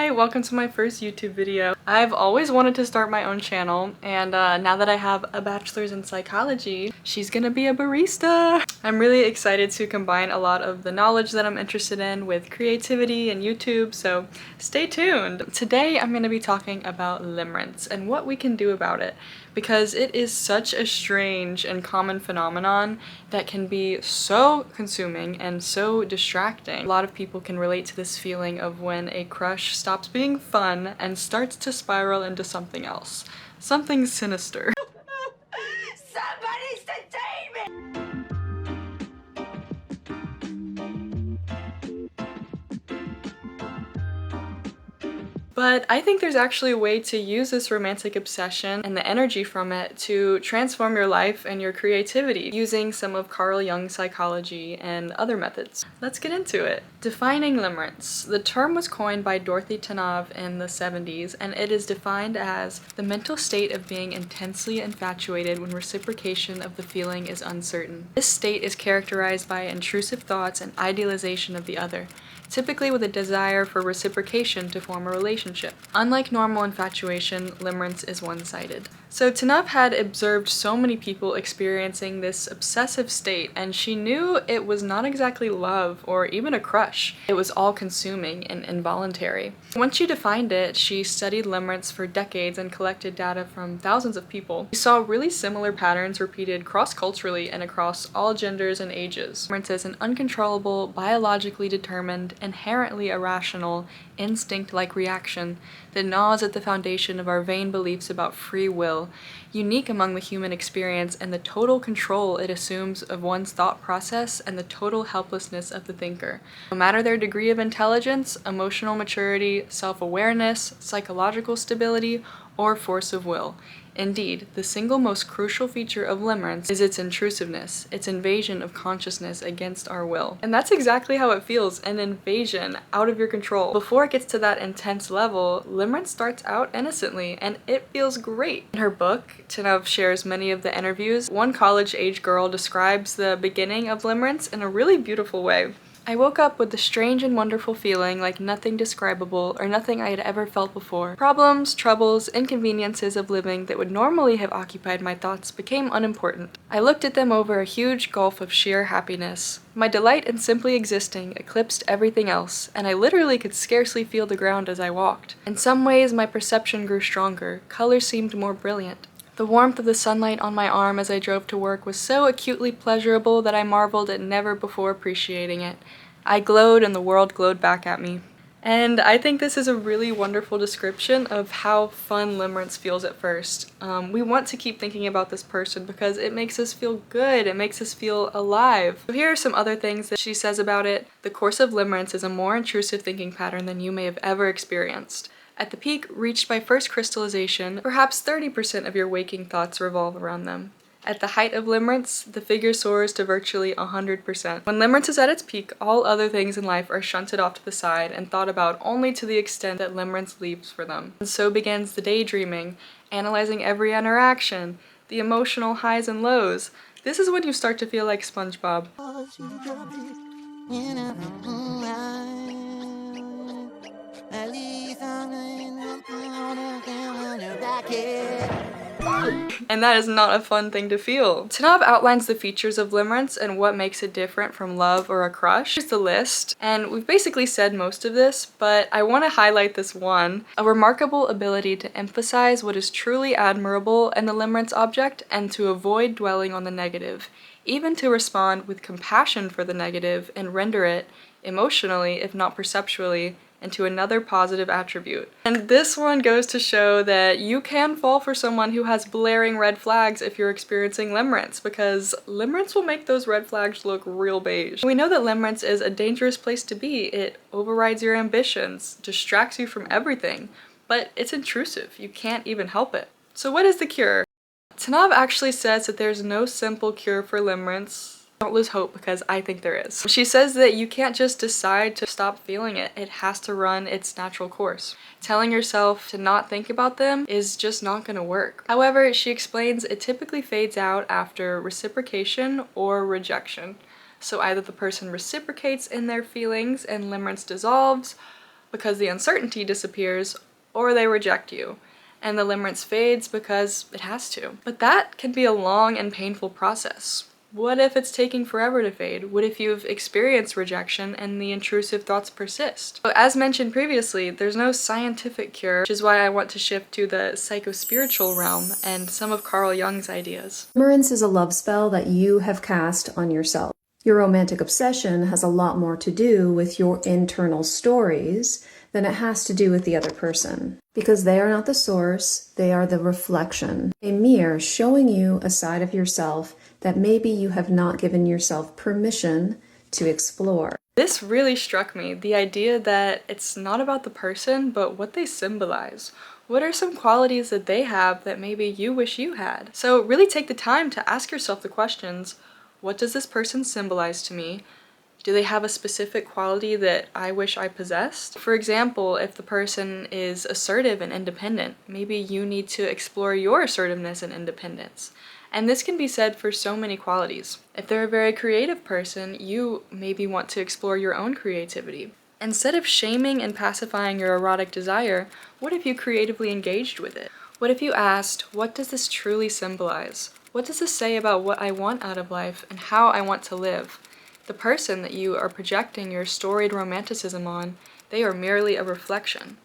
Hi, welcome to my first YouTube video. I've always wanted to start my own channel, and now that I have a bachelor's in psychology, she's gonna be a barista. I'm really excited to combine a lot of the knowledge that I'm interested in with creativity and YouTube, so stay tuned. Today I'm gonna be talking about limerence and what we can do about it, because it is such a strange and common phenomenon that can be so consuming and so distracting. A lot of people can relate to this feeling of when a crush stops being fun and starts to spiral into something else. Something sinister. Somebody's detain me! But I think there's actually a way to use this romantic obsession and the energy from it to transform your life and your creativity using some of Carl Jung's psychology and other methods. Let's get into it. Defining limerence. The term was coined by Dorothy Tanav in the 70s, and it is defined as the mental state of being intensely infatuated when reciprocation of the feeling is uncertain. This state is characterized by intrusive thoughts and idealization of the other, typically with a desire for reciprocation to form a relationship. Unlike normal infatuation, limerence is one-sided. So Tanav had observed so many people experiencing this obsessive state, and she knew it was not exactly love or even a crush. It was all-consuming and involuntary. Once she defined it, she studied limerence for decades and collected data from thousands of people. She saw really similar patterns repeated cross-culturally and across all genders and ages. Limerence is an uncontrollable, biologically determined, inherently irrational, instinct-like reaction that gnaws at the foundation of our vain beliefs about free will, unique among the human experience, and the total control it assumes of one's thought process and the total helplessness of the thinker. No matter their degree of intelligence, emotional maturity, self-awareness, psychological stability, or force of will. Indeed, the single most crucial feature of limerence is its intrusiveness, its invasion of consciousness against our will. And that's exactly how it feels, an invasion out of your control. Before it gets to that intense level, limerence starts out innocently, and it feels great. In her book, Tanav shares many of the interviews. One college-age girl describes the beginning of limerence in a really beautiful way. I woke up with the strange and wonderful feeling like nothing describable or nothing I had ever felt before. Problems, troubles, inconveniences of living that would normally have occupied my thoughts became unimportant. I looked at them over a huge gulf of sheer happiness. My delight in simply existing eclipsed everything else, and I literally could scarcely feel the ground as I walked. In some ways, my perception grew stronger. Color seemed more brilliant. The warmth of the sunlight on my arm as I drove to work was so acutely pleasurable that I marveled at never before appreciating it. I glowed and the world glowed back at me. And I think this is a really wonderful description of how fun limerence feels at first. We want to keep thinking about this person because it makes us feel good, it makes us feel alive. So here are some other things that she says about it. The course of limerence is a more intrusive thinking pattern than you may have ever experienced. At the peak reached by first crystallization, perhaps 30% of your waking thoughts revolve around them. At the height of limerence, the figure soars to virtually 100%. When limerence is at its peak, all other things in life are shunted off to the side and thought about only to the extent that limerence leaves for them. And so begins the daydreaming, analyzing every interaction, the emotional highs and lows. This is when you start to feel like SpongeBob. And that is not a fun thing to feel. Tanav outlines the features of limerence and what makes it different from love or a crush. Here's the list, and we've basically said most of this, but I want to highlight this one. A remarkable ability to emphasize what is truly admirable in the limerence object and to avoid dwelling on the negative, even to respond with compassion for the negative and render it, emotionally if not perceptually, into another positive attribute. And this one goes to show that you can fall for someone who has blaring red flags if you're experiencing limerence, because limerence will make those red flags look real beige. We know that limerence is a dangerous place to be. It overrides your ambitions, distracts you from everything, but it's intrusive. You can't even help it. So what is the cure? Tanav actually says that there's no simple cure for limerence. Don't lose hope, because I think there is. She says that you can't just decide to stop feeling it. It has to run its natural course. Telling yourself to not think about them is just not gonna work. However, she explains it typically fades out after reciprocation or rejection. So either the person reciprocates in their feelings and limerence dissolves, because the uncertainty disappears, or they reject you, and the limerence fades because it has to. But that can be a long and painful process. What if it's taking forever to fade? What if you've experienced rejection and the intrusive thoughts persist? So as mentioned previously, there's no scientific cure, which is why I want to shift to the psychospiritual realm and some of Carl Jung's ideas. Limerence is a love spell that you have cast on yourself. Your romantic obsession has a lot more to do with your internal stories than it has to do with the other person. Because they are not the source, they are the reflection. A mirror showing you a side of yourself that maybe you have not given yourself permission to explore. This really struck me, the idea that it's not about the person, but what they symbolize. What are some qualities that they have that maybe you wish you had? So really take the time to ask yourself the questions, what does this person symbolize to me? Do they have a specific quality that I wish I possessed? For example, if the person is assertive and independent, maybe you need to explore your assertiveness and independence. And this can be said for so many qualities. If they're a very creative person, you maybe want to explore your own creativity. Instead of shaming and pacifying your erotic desire, what if you creatively engaged with it? What if you asked, what does this truly symbolize? What does this say about what I want out of life and how I want to live? The person that you are projecting your storied romanticism on, they are merely a reflection.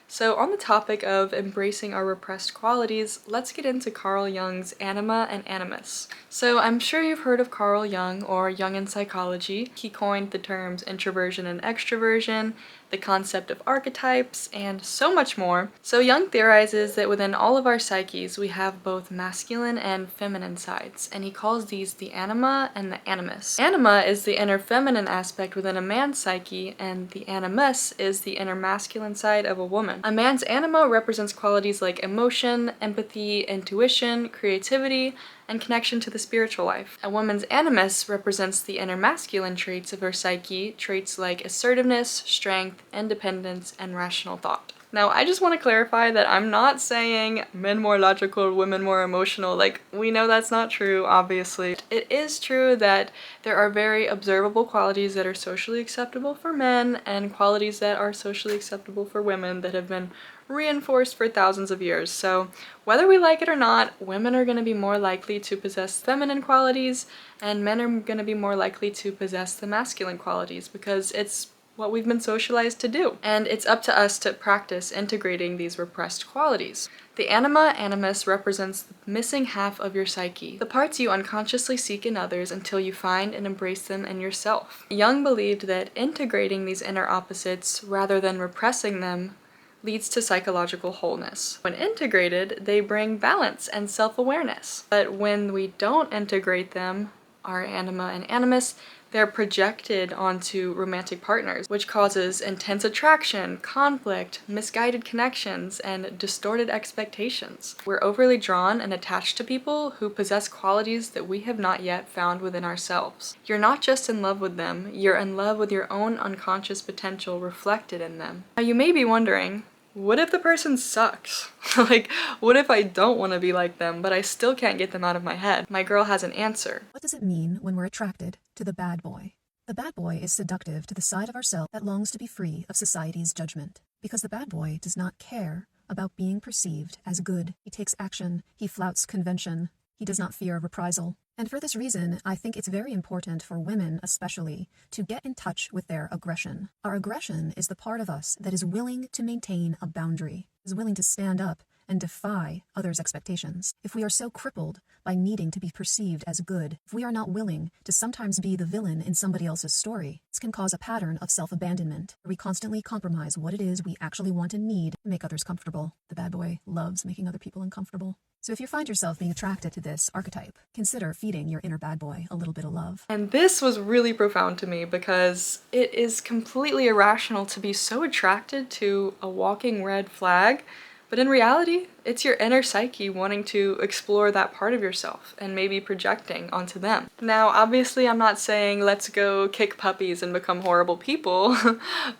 So on the topic of embracing our repressed qualities, let's get into Carl Jung's anima and animus. So I'm sure you've heard of Carl Jung or Jungian psychology. He coined the terms introversion and extroversion, the concept of archetypes, and so much more. So Jung theorizes that within all of our psyches we have both masculine and feminine sides, and he calls these the anima and the animus. Anima is the inner feminine aspect within a man's psyche, and the animus is the inner masculine side of a woman. A man's anima represents qualities like emotion, empathy, intuition, creativity, and connection to the spiritual life. A woman's animus represents the inner masculine traits of her psyche, traits like assertiveness, strength, independence, and rational thought. Now, I just want to clarify that I'm not saying men more logical, women more emotional. Like, we know that's not true, obviously. It is true that there are very observable qualities that are socially acceptable for men and qualities that are socially acceptable for women that have been reinforced for thousands of years. So whether we like it or not, women are going to be more likely to possess feminine qualities and men are going to be more likely to possess the masculine qualities because it's what we've been socialized to do. And it's up to us to practice integrating these repressed qualities. The anima animus represents the missing half of your psyche, the parts you unconsciously seek in others until you find and embrace them in yourself. Jung believed that integrating these inner opposites rather than repressing them leads to psychological wholeness. When integrated, they bring balance and self-awareness. But when we don't integrate them, our anima and animus, they're projected onto romantic partners, which causes intense attraction, conflict, misguided connections, and distorted expectations. We're overly drawn and attached to people who possess qualities that we have not yet found within ourselves. You're not just in love with them, you're in love with your own unconscious potential reflected in them. Now you may be wondering, what if the person sucks? Like, what if I don't want to be like them, but I still can't get them out of my head? My girl has an answer. What does it mean when we're attracted to the bad boy? The bad boy is seductive to the side of ourselves that longs to be free of society's judgment. Because the bad boy does not care about being perceived as good. He takes action, he flouts convention, he does not fear reprisal. And for this reason, I think it's very important for women especially to get in touch with their aggression. Our aggression is the part of us that is willing to maintain a boundary, is willing to stand up and defy others' expectations. If we are so crippled by needing to be perceived as good, if we are not willing to sometimes be the villain in somebody else's story, this can cause a pattern of self-abandonment, where we constantly compromise what it is we actually want and need to make others comfortable. The bad boy loves making other people uncomfortable. So if you find yourself being attracted to this archetype, consider feeding your inner bad boy a little bit of love. And this was really profound to me because it is completely irrational to be so attracted to a walking red flag, but in reality, it's your inner psyche wanting to explore that part of yourself and maybe projecting onto them. Now, obviously, I'm not saying let's go kick puppies and become horrible people,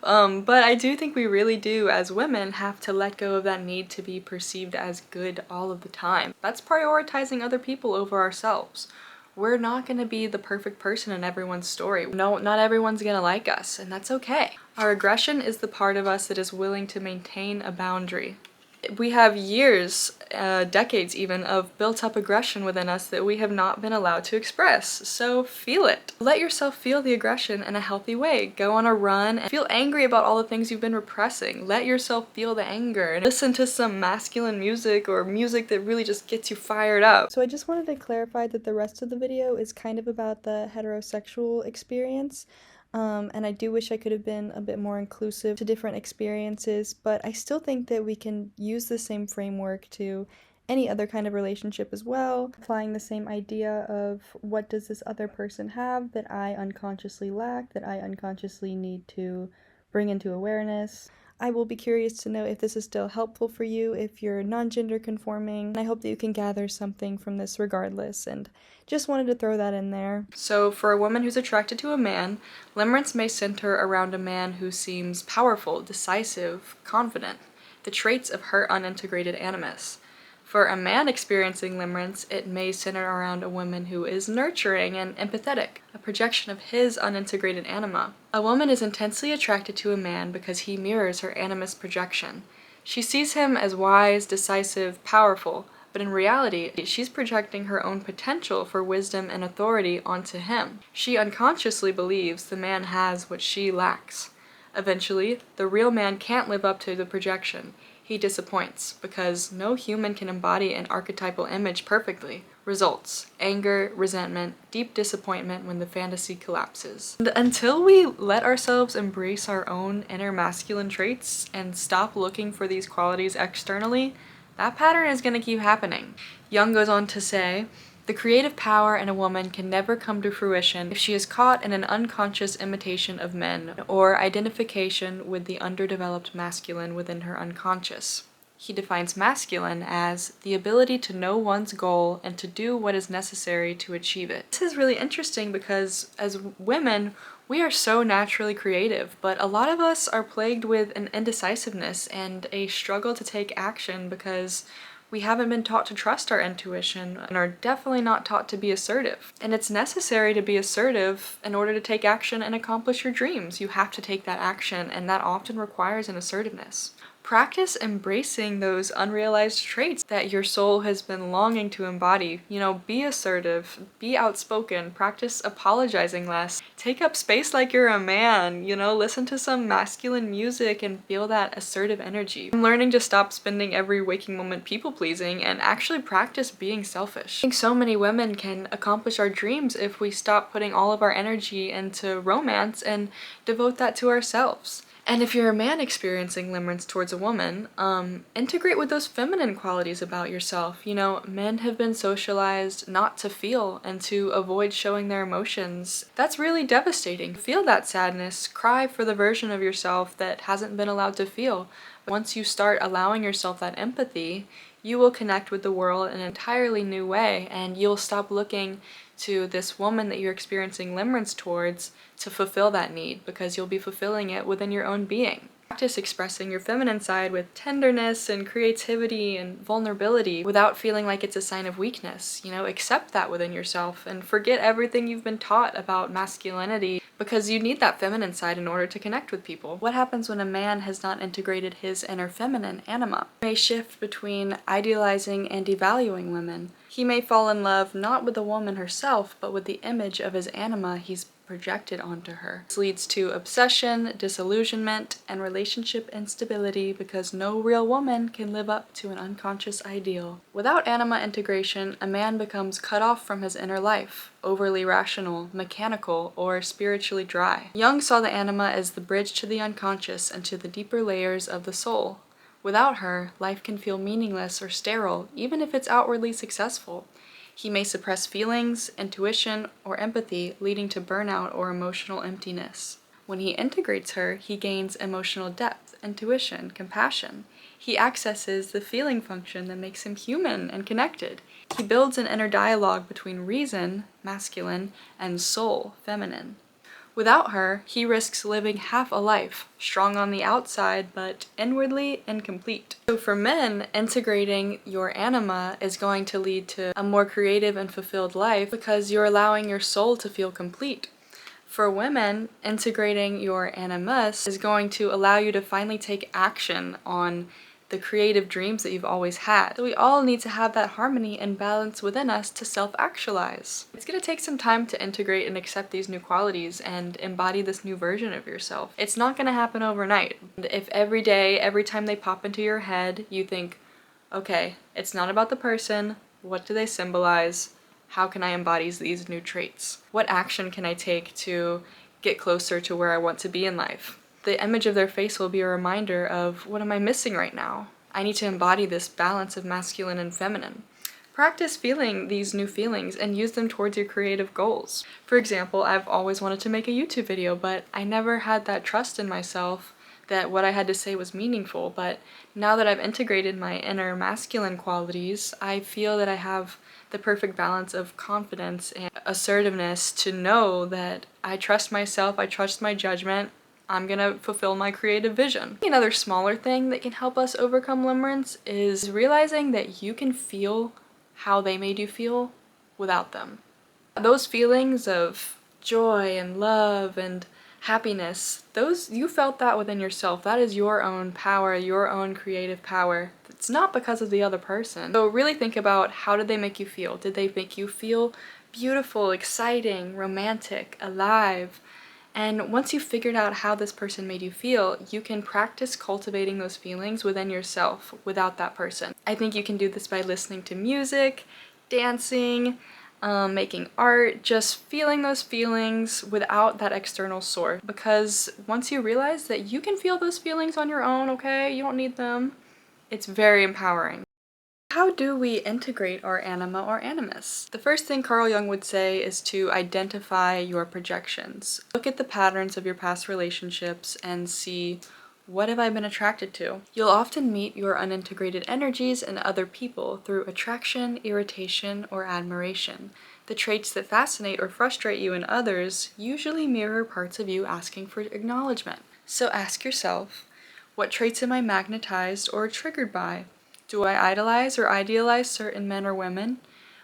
but I do think we really do, as women, have to let go of that need to be perceived as good all of the time. That's prioritizing other people over ourselves. We're not gonna be the perfect person in everyone's story. No, not everyone's gonna like us, and that's okay. Our aggression is the part of us that is willing to maintain a boundary. We have years, decades even, of built up aggression within us that we have not been allowed to express, so feel it. Let yourself feel the aggression in a healthy way. Go on a run and feel angry about all the things you've been repressing. Let yourself feel the anger and listen to some masculine music or music that really just gets you fired up. So I just wanted to clarify that the rest of the video is kind of about the heterosexual experience. And I do wish I could have been a bit more inclusive to different experiences, but I still think that we can use the same framework to any other kind of relationship as well, applying the same idea of what does this other person have that I unconsciously lack, that I unconsciously need to bring into awareness. I will be curious to know if this is still helpful for you, if you're non-gender conforming, and I hope that you can gather something from this regardless, and just wanted to throw that in there. So for a woman who's attracted to a man, limerence may center around a man who seems powerful, decisive, confident, the traits of her unintegrated animus. For a man experiencing limerence, it may center around a woman who is nurturing and empathetic, a projection of his unintegrated anima. A woman is intensely attracted to a man because he mirrors her animus projection. She sees him as wise, decisive, powerful, but in reality, she's projecting her own potential for wisdom and authority onto him. She unconsciously believes the man has what she lacks. Eventually, the real man can't live up to the projection. He disappoints, because no human can embody an archetypal image perfectly. Results: anger, resentment, deep disappointment when the fantasy collapses. And until we let ourselves embrace our own inner masculine traits and stop looking for these qualities externally, that pattern is going to keep happening. Jung goes on to say, "The creative power in a woman can never come to fruition if she is caught in an unconscious imitation of men or identification with the underdeveloped masculine within her unconscious." He defines masculine as the ability to know one's goal and to do what is necessary to achieve it. This is really interesting because as women, we are so naturally creative, but a lot of us are plagued with an indecisiveness and a struggle to take action because we haven't been taught to trust our intuition and are definitely not taught to be assertive. And it's necessary to be assertive in order to take action and accomplish your dreams. You have to take that action, and that often requires an assertiveness. Practice embracing those unrealized traits that your soul has been longing to embody. Be assertive, be outspoken, practice apologizing less, take up space like you're a man, listen to some masculine music and feel that assertive energy. I'm learning to stop spending every waking moment people-pleasing and actually practice being selfish. I think so many women can accomplish our dreams if we stop putting all of our energy into romance and devote that to ourselves. And if you're a man experiencing limerence towards a woman, integrate with those feminine qualities about yourself. Men have been socialized not to feel and to avoid showing their emotions. That's really devastating. Feel that sadness, cry for the version of yourself that hasn't been allowed to feel. But once you start allowing yourself that empathy, you will connect with the world in an entirely new way, and you'll stop looking to this woman that you're experiencing limerence towards to fulfill that need, because you'll be fulfilling it within your own being. Practice expressing your feminine side with tenderness and creativity and vulnerability without feeling like it's a sign of weakness. Accept that within yourself and forget everything you've been taught about masculinity, because you need that feminine side in order to connect with people. What happens when a man has not integrated his inner feminine anima? He may shift between idealizing and devaluing women. He may fall in love not with the woman herself, but with the image of his anima he's projected onto her. This leads to obsession, disillusionment, and relationship instability because no real woman can live up to an unconscious ideal. Without anima integration, a man becomes cut off from his inner life, overly rational, mechanical, or spiritually dry. Jung saw the anima as the bridge to the unconscious and to the deeper layers of the soul. Without her, life can feel meaningless or sterile, even if it's outwardly successful. He may suppress feelings, intuition, or empathy, leading to burnout or emotional emptiness. When he integrates her, he gains emotional depth, intuition, compassion. He accesses the feeling function that makes him human and connected. He builds an inner dialogue between reason, masculine, and soul, feminine. Without her, he risks living half a life, strong on the outside, but inwardly incomplete. So for men, integrating your anima is going to lead to a more creative and fulfilled life because you're allowing your soul to feel complete. For women, integrating your animus is going to allow you to finally take action on the creative dreams that you've always had. So we all need to have that harmony and balance within us to self-actualize. It's gonna take some time to integrate and accept these new qualities and embody this new version of yourself. It's not gonna happen overnight. And if every day, every time they pop into your head, you think, okay, it's not about the person, what do they symbolize? How can I embody these new traits? What action can I take to get closer to where I want to be in life? The image of their face will be a reminder of what am I missing right now? I need to embody this balance of masculine and feminine. Practice feeling these new feelings and use them towards your creative goals. For example, I've always wanted to make a YouTube video, but I never had that trust in myself that what I had to say was meaningful. But now that I've integrated my inner masculine qualities, I feel that I have the perfect balance of confidence and assertiveness to know that I trust myself, I trust my judgment, I'm gonna fulfill my creative vision. Another smaller thing that can help us overcome limerence is realizing that you can feel how they made you feel without them. Those feelings of joy and love and happiness, you felt that within yourself. That is your own power, your own creative power. It's not because of the other person. So really think about, how did they make you feel? Did they make you feel beautiful, exciting, romantic, alive? And once you've figured out how this person made you feel, you can practice cultivating those feelings within yourself without that person. I think you can do this by listening to music, dancing, making art, just feeling those feelings without that external source. Because once you realize that you can feel those feelings on your own, okay, you don't need them, it's very empowering. How do we integrate our anima or animus? The first thing Carl Jung would say is to identify your projections. Look at the patterns of your past relationships and see, what have I been attracted to? You'll often meet your unintegrated energies in other people through attraction, irritation, or admiration. The traits that fascinate or frustrate you in others usually mirror parts of you asking for acknowledgement. So ask yourself, what traits am I magnetized or triggered by? Do I idolize or idealize certain men or women?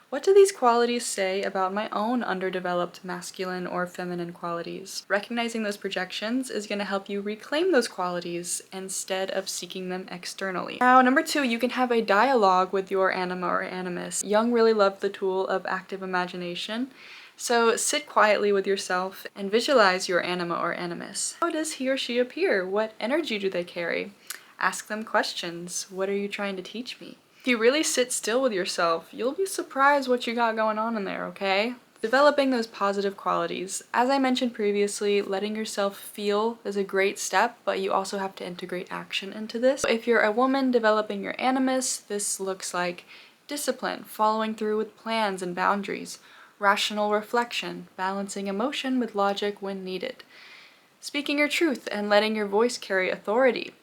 What do these qualities say about my own underdeveloped masculine or feminine qualities? Recognizing those projections is going to help you reclaim those qualities instead of seeking them externally. Now, number 2, you can have a dialogue with your anima or animus. Jung really loved the tool of active imagination. So sit quietly with yourself and visualize your anima or animus. How does he or she appear? What energy do they carry? Ask them questions. What are you trying to teach me? If you really sit still with yourself, you'll be surprised what you got going on in there, okay? Developing those positive qualities. As I mentioned previously, letting yourself feel is a great step, but you also have to integrate action into this. If you're a woman developing your animus, this looks like discipline, following through with plans and boundaries, rational reflection, balancing emotion with logic when needed, speaking your truth and letting your voice carry authority,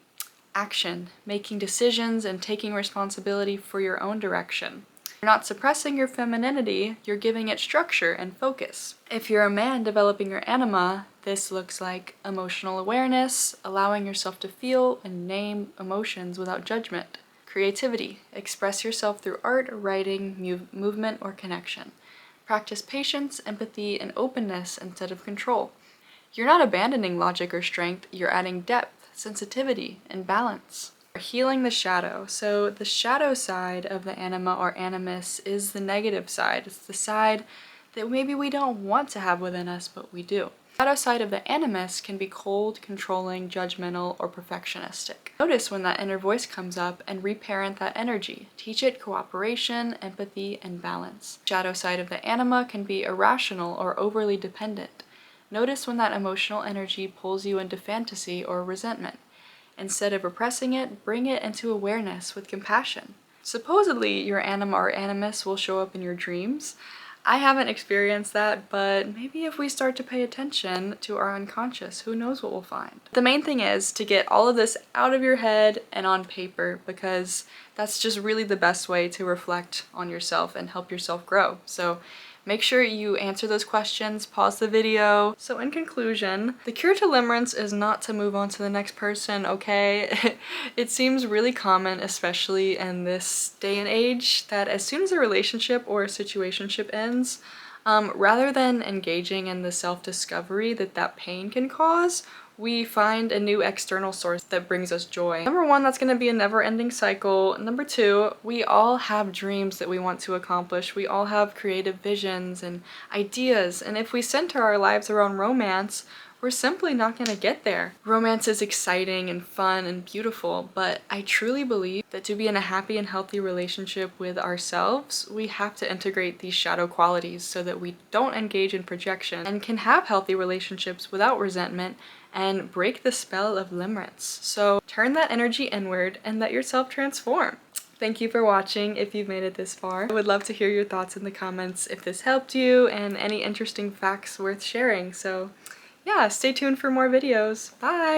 action, making decisions and taking responsibility for your own direction. You're not suppressing your femininity, you're giving it structure and focus. If you're a man developing your anima, this looks like emotional awareness, allowing yourself to feel and name emotions without judgment. Creativity, express yourself through art, writing, movement, or connection. Practice patience, empathy, and openness instead of control. You're not abandoning logic or strength, you're adding depth, sensitivity, and balance. Healing the shadow. So the shadow side of the anima or animus is the negative side. It's the side that maybe we don't want to have within us, but we do. The shadow side of the animus can be cold, controlling, judgmental, or perfectionistic. Notice when that inner voice comes up and reparent that energy. Teach it cooperation, empathy, and balance. The shadow side of the anima can be irrational or overly dependent. Notice when that emotional energy pulls you into fantasy or resentment. Instead of repressing it, bring it into awareness with compassion. Supposedly, your anima or animus will show up in your dreams. I haven't experienced that, but maybe if we start to pay attention to our unconscious, who knows what we'll find. The main thing is to get all of this out of your head and on paper, because that's just really the best way to reflect on yourself and help yourself grow. So make sure you answer those questions, pause the video. So in conclusion, the cure to limerence is not to move on to the next person, okay? It seems really common, especially in this day and age, that as soon as a relationship or a situationship ends, rather than engaging in the self-discovery that pain can cause, we find a new external source that brings us joy. Number one, that's gonna be a never-ending cycle. Number two, we all have dreams that we want to accomplish. We all have creative visions and ideas, and if we center our lives around romance, we're simply not gonna get there. Romance is exciting and fun and beautiful, but I truly believe that to be in a happy and healthy relationship with ourselves, we have to integrate these shadow qualities so that we don't engage in projection and can have healthy relationships without resentment and break the spell of limerence. So turn that energy inward and let yourself transform. Thank you for watching if you've made it this far. I would love to hear your thoughts in the comments if this helped you and any interesting facts worth sharing. So yeah, stay tuned for more videos. Bye!